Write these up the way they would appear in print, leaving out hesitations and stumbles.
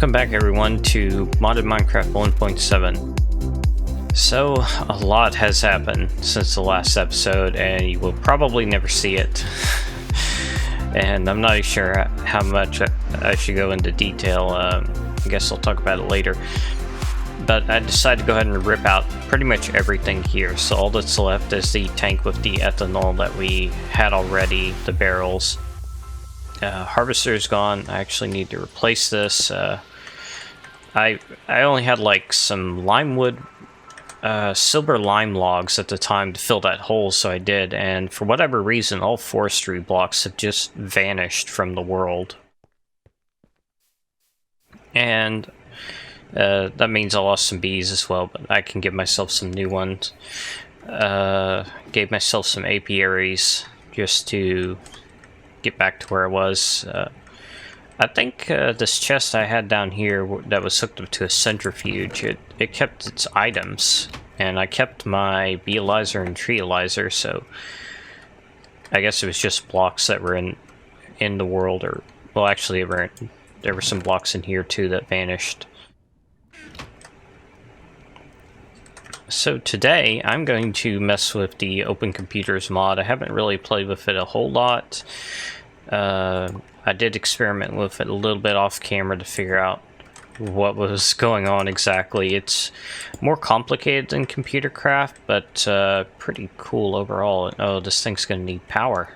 Welcome back everyone to Modded Minecraft 1.7. So, a lot has happened since the last episode, and you will probably never see it. And I'm not sure how much I should go into detail. I guess I'll talk about it later. But I decided to go ahead and rip out pretty much everything here. So all that's left is the tank with the ethanol that we had already, the barrels. Harvester's gone. I actually need to replace this. I only had like some limewood, silver lime logs at the time to fill that hole, so I did. And for whatever reason, all forestry blocks have just vanished from the world. And that means I lost some bees as well, but I can give myself some new ones. Gave myself some apiaries just to get back to where I was. I think this chest I had down here that was hooked up to a centrifuge, it kept its items, and I kept my beealizer and treealizer, so I guess it was just blocks that were in the world, or, well, actually there were some blocks in here too that vanished. So today I'm going to mess with the OpenComputers mod. I haven't really played with it a whole lot. I did experiment with it a little bit off camera to figure out what was going on exactly. It's more complicated than Computronics, but pretty cool overall. Oh, this thing's going to need power.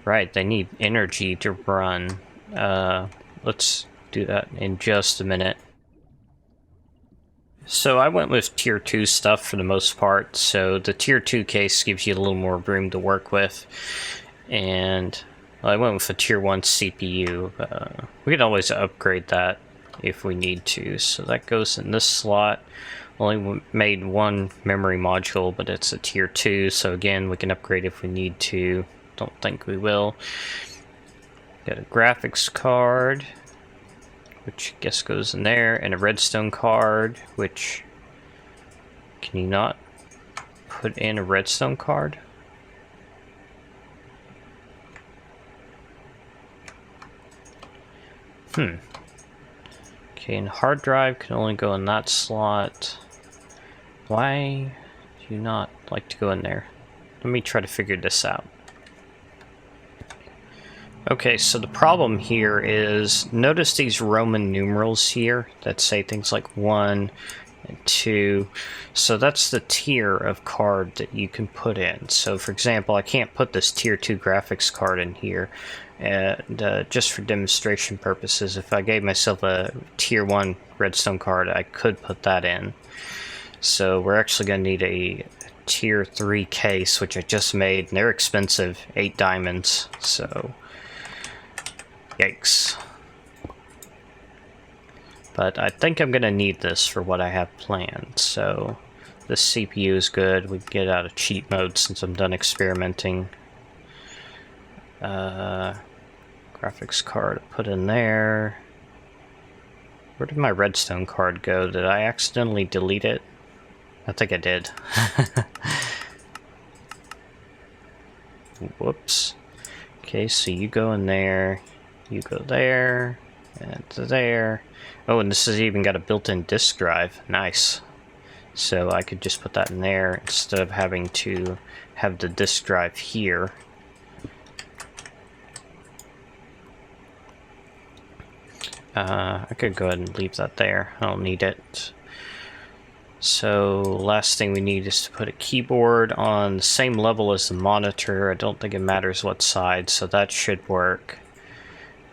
Right, they need energy to run. Let's do that in just a minute. So I went with tier 2 stuff for the most part, so the tier 2 case gives you a little more room to work with, and I went with a tier 1 CPU. We can always upgrade that if we need to, so that goes in this slot. Only made one memory module, but it's a tier 2, so again we can upgrade if we need to. Don't think we will. Got a graphics card, which I guess goes in there, and a redstone card, which, can you not put in a redstone card? Okay, and hard drive can only go in that slot. Why do you not like to go in there? Let me try to figure this out. Okay, so the problem here is, notice these Roman numerals here that say things like 1 and 2. So that's the tier of card that you can put in. So for example, I can't put this tier 2 graphics card in here. And just for demonstration purposes, if I gave myself a tier 1 redstone card, I could put that in. So we're actually going to need a tier 3 case, which I just made, and they're expensive, 8 diamonds, so yikes. But I think I'm going to need this for what I have planned, so this CPU is good. We can get out of cheat mode since I'm done experimenting. Graphics card put in there. Where did my redstone card go? Did I accidentally delete it? I think I did. Whoops. Okay, so you go in there, you go there, and there. Oh, and this has even got a built-in disk drive. Nice. So I could just put that in there instead of having to have the disk drive here. I could go ahead and leave that there. I don't need it. So last thing we need is to put a keyboard on the same level as the monitor. I don't think it matters what side, so that should work.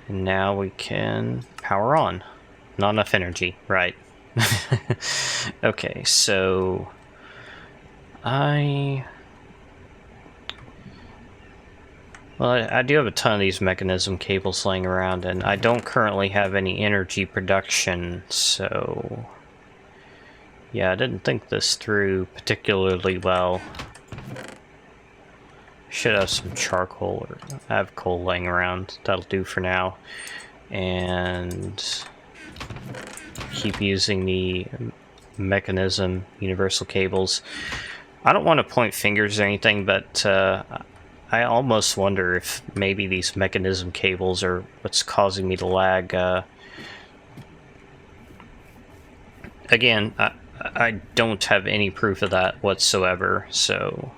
And now we can power on. Not enough energy, right. Okay, so Well, I do have a ton of these Mekanism cables laying around, and I don't currently have any energy production, so yeah, I didn't think this through particularly well. Should have some charcoal, or I have coal laying around. That'll do for now. And keep using the Mekanism universal cables. I don't want to point fingers or anything, but I almost wonder if maybe these Mekanism cables are what's causing me to lag. again, I don't have any proof of that whatsoever, so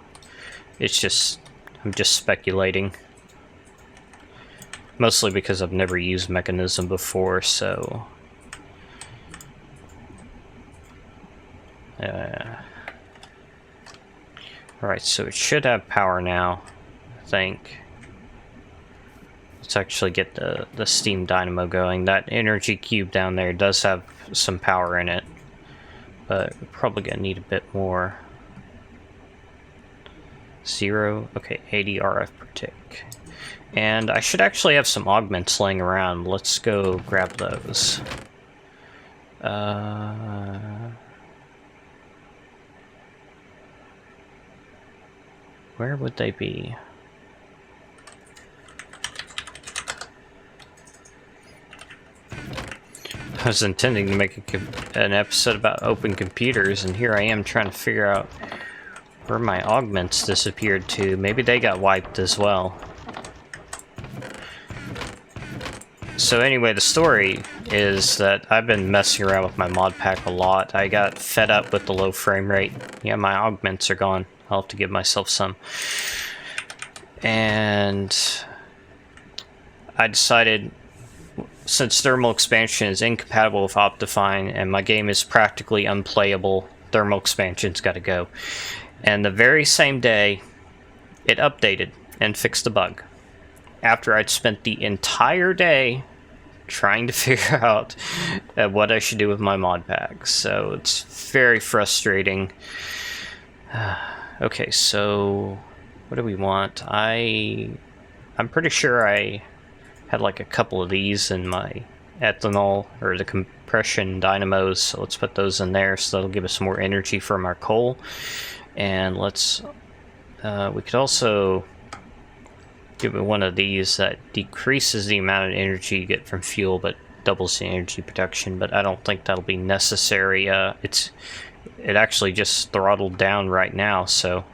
it's just, I'm just speculating. Mostly because I've never used Mekanism before, so... Alright, so it should have power now, I think. Let's actually get the steam dynamo going. That energy cube down there does have some power in it, but we're probably gonna need a bit more. 0, okay, 80 RF per tick. And I should actually have some augments laying around. Let's go grab those. Where would they be? I was intending to make an episode about OpenComputers, and here I am trying to figure out where my augments disappeared to. Maybe they got wiped as well. So anyway, the story is that I've been messing around with my mod pack a lot. I got fed up with the low frame rate. Yeah, my augments are gone. I'll have to give myself some. And I decided, since thermal expansion is incompatible with Optifine and my game is practically unplayable, thermal expansion's got to go. And the very same day, it updated and fixed the bug. After I'd spent the entire day trying to figure out what I should do with my mod pack. So it's very frustrating. Okay, so what do we want? I'm pretty sure I had like a couple of these in my ethanol or the compression dynamos, so let's put those in there so that'll give us more energy from our coal. And let's we could also give it one of these that decreases the amount of energy you get from fuel but doubles the energy production, but I don't think that'll be necessary. It actually just throttled down right now, so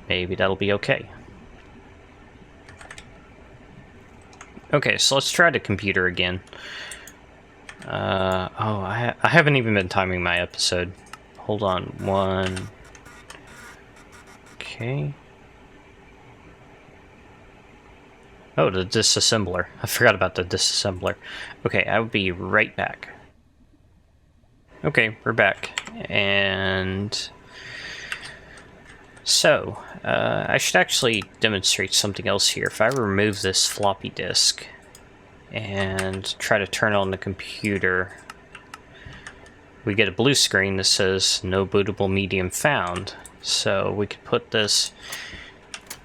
maybe that'll be okay. Okay, so let's try the computer again. I haven't even been timing my episode. Hold on, one. Okay. Oh, the disassembler. I forgot about the disassembler. Okay, I will be right back. Okay, we're back. And so, I should actually demonstrate something else here. If I remove this floppy disk and try to turn on the computer, we get a blue screen that says no bootable medium found. So we could put this,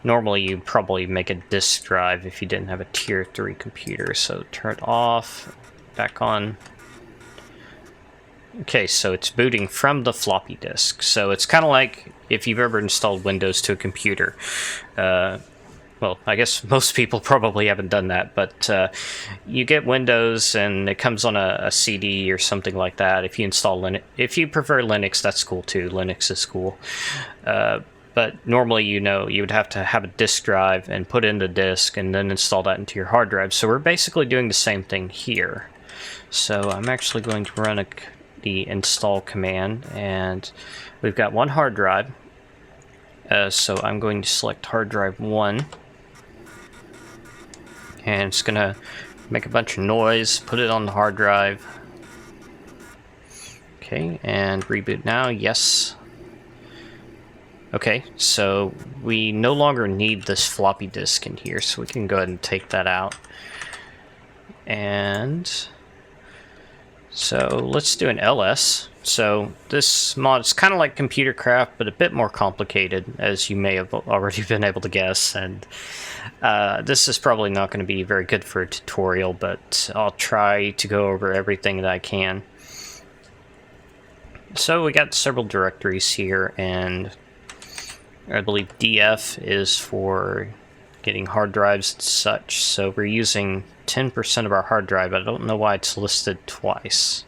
normally you'd probably make a disk drive if you didn't have a tier 3 computer. So turn it off, back on. Okay, so it's booting from the floppy disk. So it's kind of like if you've ever installed Windows to a computer. Well, I guess most people probably haven't done that, but you get Windows and it comes on a CD or something like that. If you install Linux, if you prefer Linux, that's cool too. Linux is cool. But normally, you would have to have a disk drive and put in the disk and then install that into your hard drive. So we're basically doing the same thing here. So I'm actually going to run the install command, and we've got one hard drive. So I'm going to select hard drive 1. And it's going to make a bunch of noise, put it on the hard drive. Okay, and reboot now, yes. Okay, so we no longer need this floppy disk in here, so we can go ahead and take that out. And so let's do an LS. So this mod is kind of like Computercraft, but a bit more complicated, as you may have already been able to guess. And this is probably not going to be very good for a tutorial, but I'll try to go over everything that I can. So we got several directories here, and I believe DF is for getting hard drives and such. So we're using 10% of our hard drive. I don't know why it's listed twice.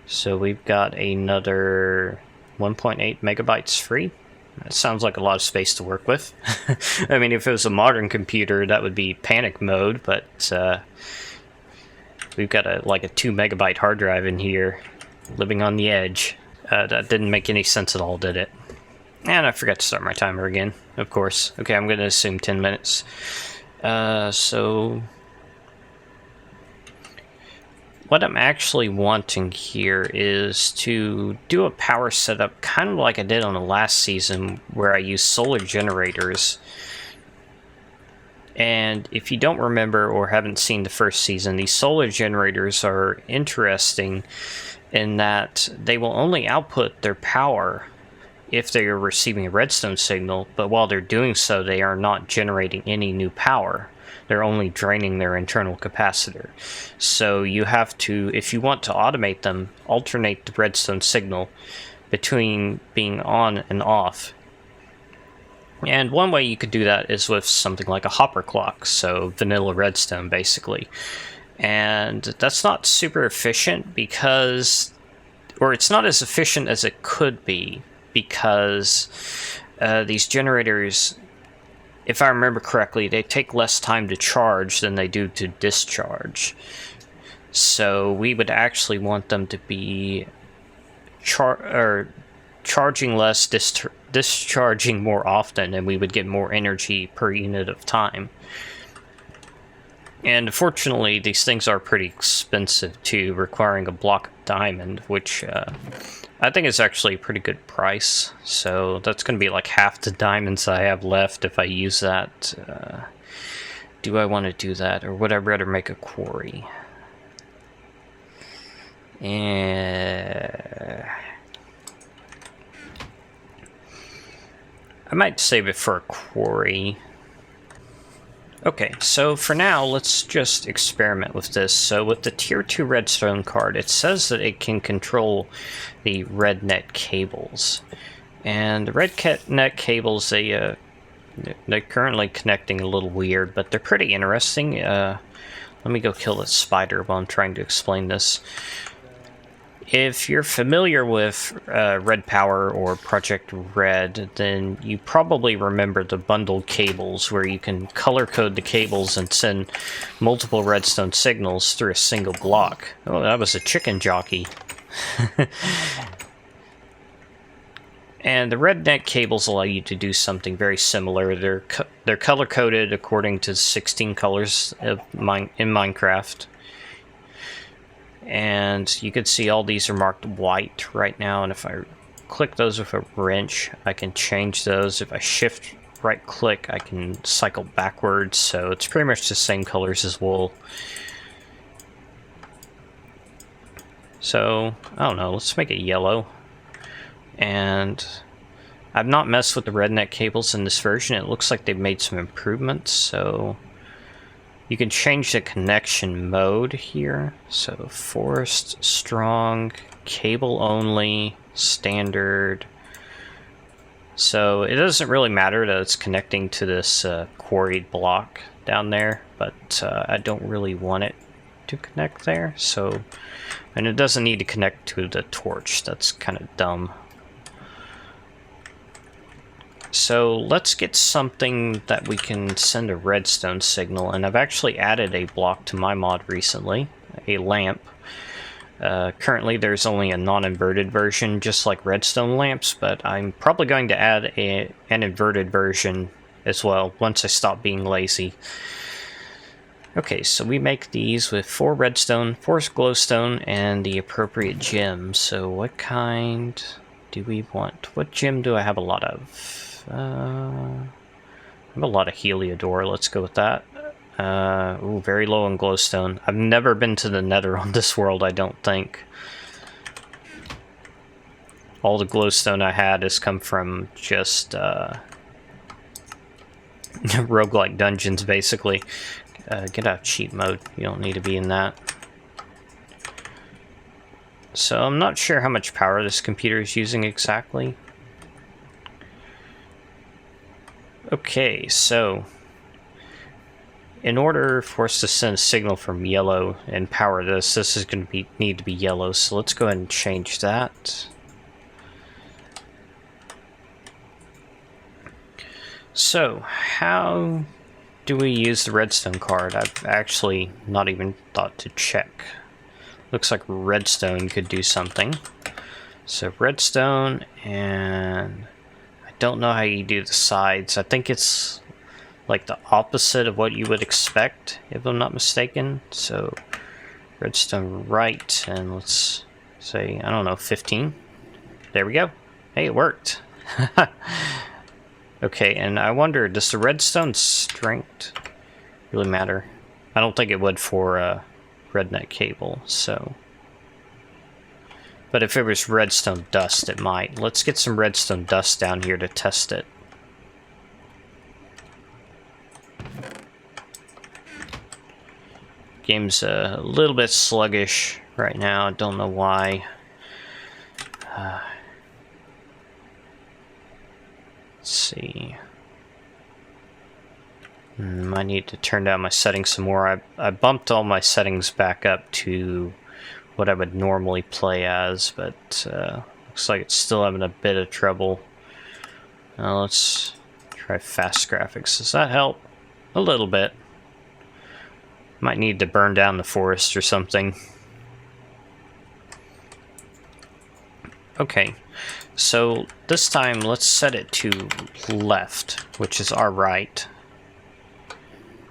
So we've got another 1.8 megabytes free. That sounds like a lot of space to work with. I mean, if it was a modern computer, that would be panic mode, but We've got like a 2 megabyte hard drive in here, living on the edge. That didn't make any sense at all, did it? And I forgot to start my timer again, of course. Okay, I'm going to assume 10 minutes. So what I'm actually wanting here is to do a power setup kind of like I did on the last season, where I used solar generators. And if you don't remember or haven't seen the first season, these solar generators are interesting in that they will only output their power if they are receiving a redstone signal, but while they're doing so, they are not generating any new power. They're only draining their internal capacitor. So you have to, if you want to automate them, alternate the redstone signal between being on and off. And one way you could do that is with something like a hopper clock, so vanilla redstone basically. And that's not super efficient because, or it's not as efficient as it could be, because these generators, if I remember correctly, they take less time to charge than they do to discharge. So we would actually want them to be charging less, discharging more often, and we would get more energy per unit of time. And unfortunately, these things are pretty expensive too, requiring a block of diamond, which I think is actually a pretty good price. So that's going to be like half the diamonds I have left if I use that. Do I want to do that, or would I rather make a quarry? I might save it for a quarry. Okay, so for now, let's just experiment with this. So with the Tier 2 Redstone card, it says that it can control the Redneck Cables. And the Redneck Cables, they're currently connecting a little weird, but they're pretty interesting. Let me go kill this spider while I'm trying to explain this. If you're familiar with Red Power or Project Red, then you probably remember the bundled cables, where you can color code the cables and send multiple redstone signals through a single block. Oh, that was a chicken jockey. And the Redneck cables allow you to do something very similar. They're color coded according to 16 colors in Minecraft. And you can see all these are marked white right now, and if I click those with a wrench, I can change those. If I shift right click, I can cycle backwards, so it's pretty much the same colors as wool. So, I don't know, let's make it yellow. And I've not messed with the Redneck cables in this version. It looks like they've made some improvements, so you can change the connection mode here. So forest, strong, cable only, standard. So it doesn't really matter that it's connecting to this quarried block down there, but I don't really want it to connect there. So, and it doesn't need to connect to the torch. That's kind of dumb. So let's get something that we can send a redstone signal, and I've actually added a block to my mod recently, a lamp. Currently there's only a non-inverted version, just like redstone lamps, but I'm probably going to add an inverted version as well once I stop being lazy. Okay, so we make these with 4 redstone, 4 glowstone, and the appropriate gem. So what kind do we want? What gem do I have a lot of? I have a lot of Heliodor, let's go with that. Ooh, very low on glowstone. I've never been to the nether on this world, I don't think. All the glowstone I had has come from just roguelike dungeons, basically. Get out of cheat mode, you don't need to be in that. So I'm not sure how much power this computer is using exactly. Okay, so in order for us to send a signal from yellow and power this is going to need to be yellow, so let's go ahead and change that. So, how do we use the redstone card? I've actually not even thought to check. Looks like redstone could do something. So redstone, and I don't know how you do the sides. I think it's like the opposite of what you would expect, if I'm not mistaken. So redstone right, and let's say, I don't know, 15. There we go. Hey, it worked. Okay, and I wonder, does the redstone strength really matter? I don't think it would for Redneck Cable, so. But if it was redstone dust, it might. Let's get some redstone dust down here to test it. Game's a little bit sluggish right now. I don't know why. Let's see. I need to turn down my settings some more. I bumped all my settings back up to what I would normally play as, but looks like it's still having a bit of trouble. Let's try fast graphics. Does that help? A little bit. Might need to burn down the forest or something. Okay, so this time let's set it to left, which is our right.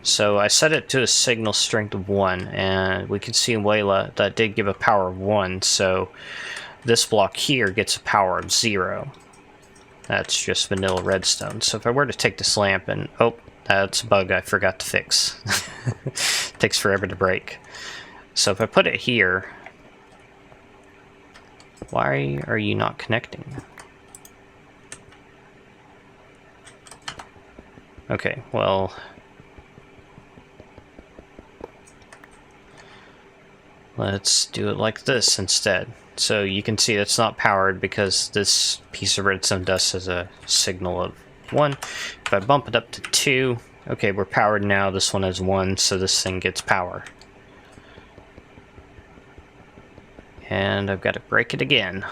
So I set it to a signal strength of 1, and we can see in Wayla that did give a power of 1, so this block here gets a power of 0. That's just vanilla redstone. So if I were to take this lamp and... oh, that's a bug I forgot to fix. Takes forever to break. So if I put it here... why are you not connecting? Okay, well... let's do it like this instead. So you can see it's not powered because this piece of redstone dust has a signal of 1. If I bump it up to 2, okay, we're powered now. This one has 1, so this thing gets power. And I've got to break it again.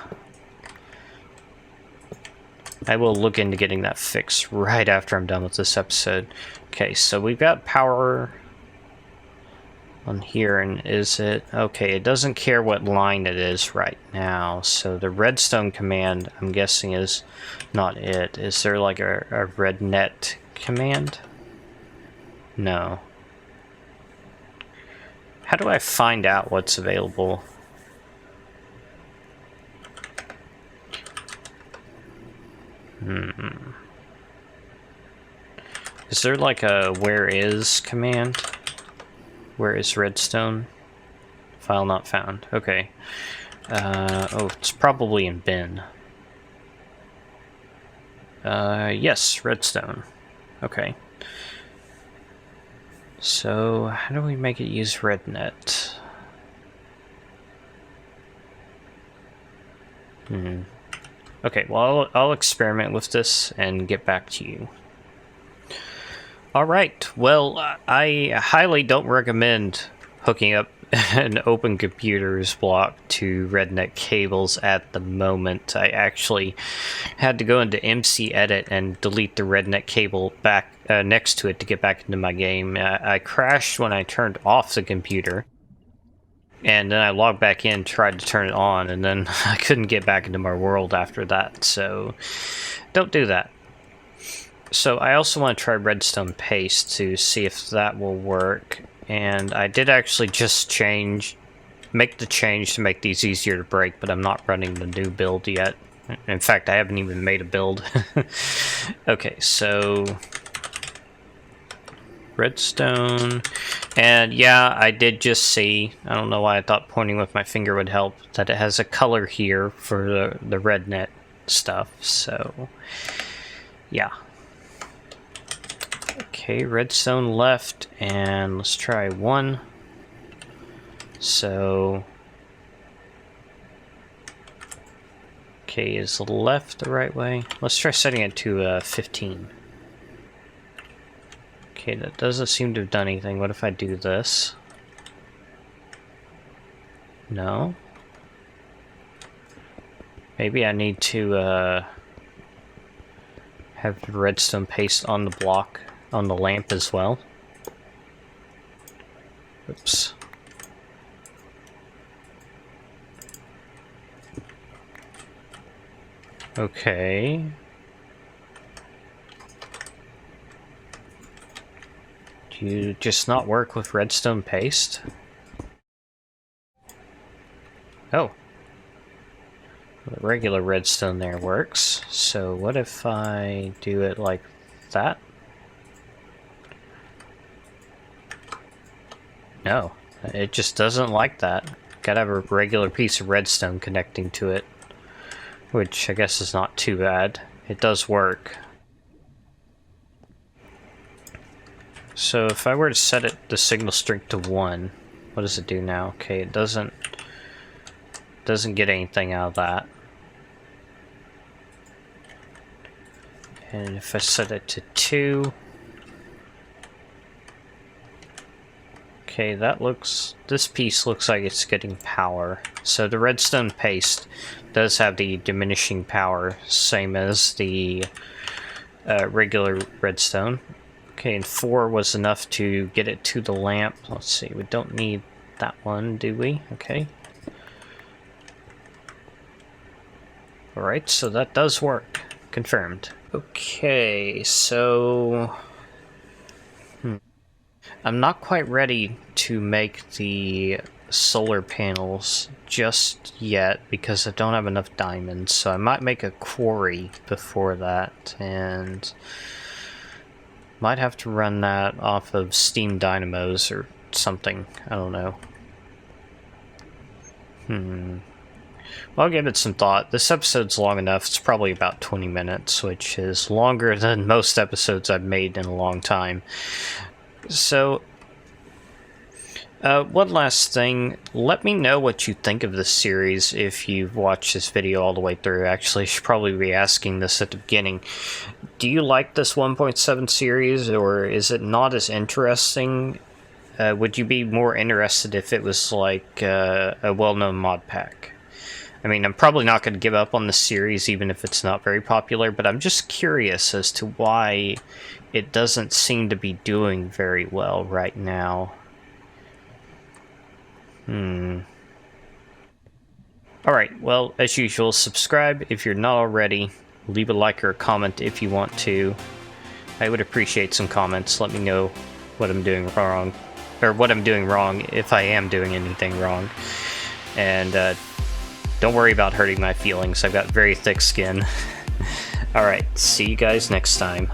I will look into getting that fixed right after I'm done with this episode. Okay, so we've got power on here, and is it... okay, it doesn't care what line it is right now, so the redstone command, I'm guessing, is not it. Is there like a rednet command? No. How do I find out what's available? Is there like a where is command? Where is redstone? File not found. Okay. Oh, it's probably in bin. Yes, redstone. Okay. So, how do we make it use rednet? Okay, well, I'll experiment with this and get back to you. Alright, well, I highly don't recommend hooking up an OpenComputers block to Redneck Cables at the moment. I actually had to go into MC Edit and delete the Redneck cable back next to it to get back into my game. I crashed when I turned off the computer, and then I logged back in, tried to turn it on, and then I couldn't get back into my world after that, so don't do that. So I also want to try Redstone Paste to see if that will work. And I did actually just make the change to make these easier to break, but I'm not running the new build yet. In fact, I haven't even made a build. Okay, so redstone. And yeah, I did just see, I don't know why I thought pointing with my finger would help, that it has a color here for the rednet stuff. So yeah. Okay, redstone left, and let's try 1. So, okay, is the left the right way? Let's try setting it to 15. Okay, that doesn't seem to have done anything. What if I do this? No? Maybe I need to have the redstone paste on the block, on the lamp as well. Oops. Okay. Do you just not work with Redstone Paste? Oh. The regular redstone there works. So what if I do it like that? No, it just doesn't like that. Gotta have a regular piece of redstone connecting to it, which I guess is not too bad. It does work. So if I were to set it the signal strength to 1, what does it do now? Okay, it doesn't get anything out of that. And if I set it to 2, okay, this piece looks like it's getting power. So the redstone paste does have the diminishing power, same as the regular redstone. Okay, and 4 was enough to get it to the lamp. Let's see, we don't need that one, do we? Okay. Alright, so that does work. Confirmed. Okay, so... I'm not quite ready to make the solar panels just yet because I don't have enough diamonds, so I might make a quarry before that, and might have to run that off of Steam Dynamos or something. I don't know. Well, I'll give it some thought. This episode's long enough. It's probably about 20 minutes, which is longer than most episodes I've made in a long time. So, one last thing. Let me know what you think of this series if you've watched this video all the way through. Actually, I should probably be asking this at the beginning. Do you like this 1.7 series, or is it not as interesting? Would you be more interested if it was like a well-known mod pack? I mean, I'm probably not going to give up on the series even if it's not very popular, but I'm just curious as to why it doesn't seem to be doing very well right now. Alright, well, as usual, subscribe if you're not already. Leave a like or a comment if you want to. I would appreciate some comments. Let me know what I'm doing wrong. Or what I'm doing wrong, if I am doing anything wrong. And don't worry about hurting my feelings. I've got very thick skin. Alright, see you guys next time.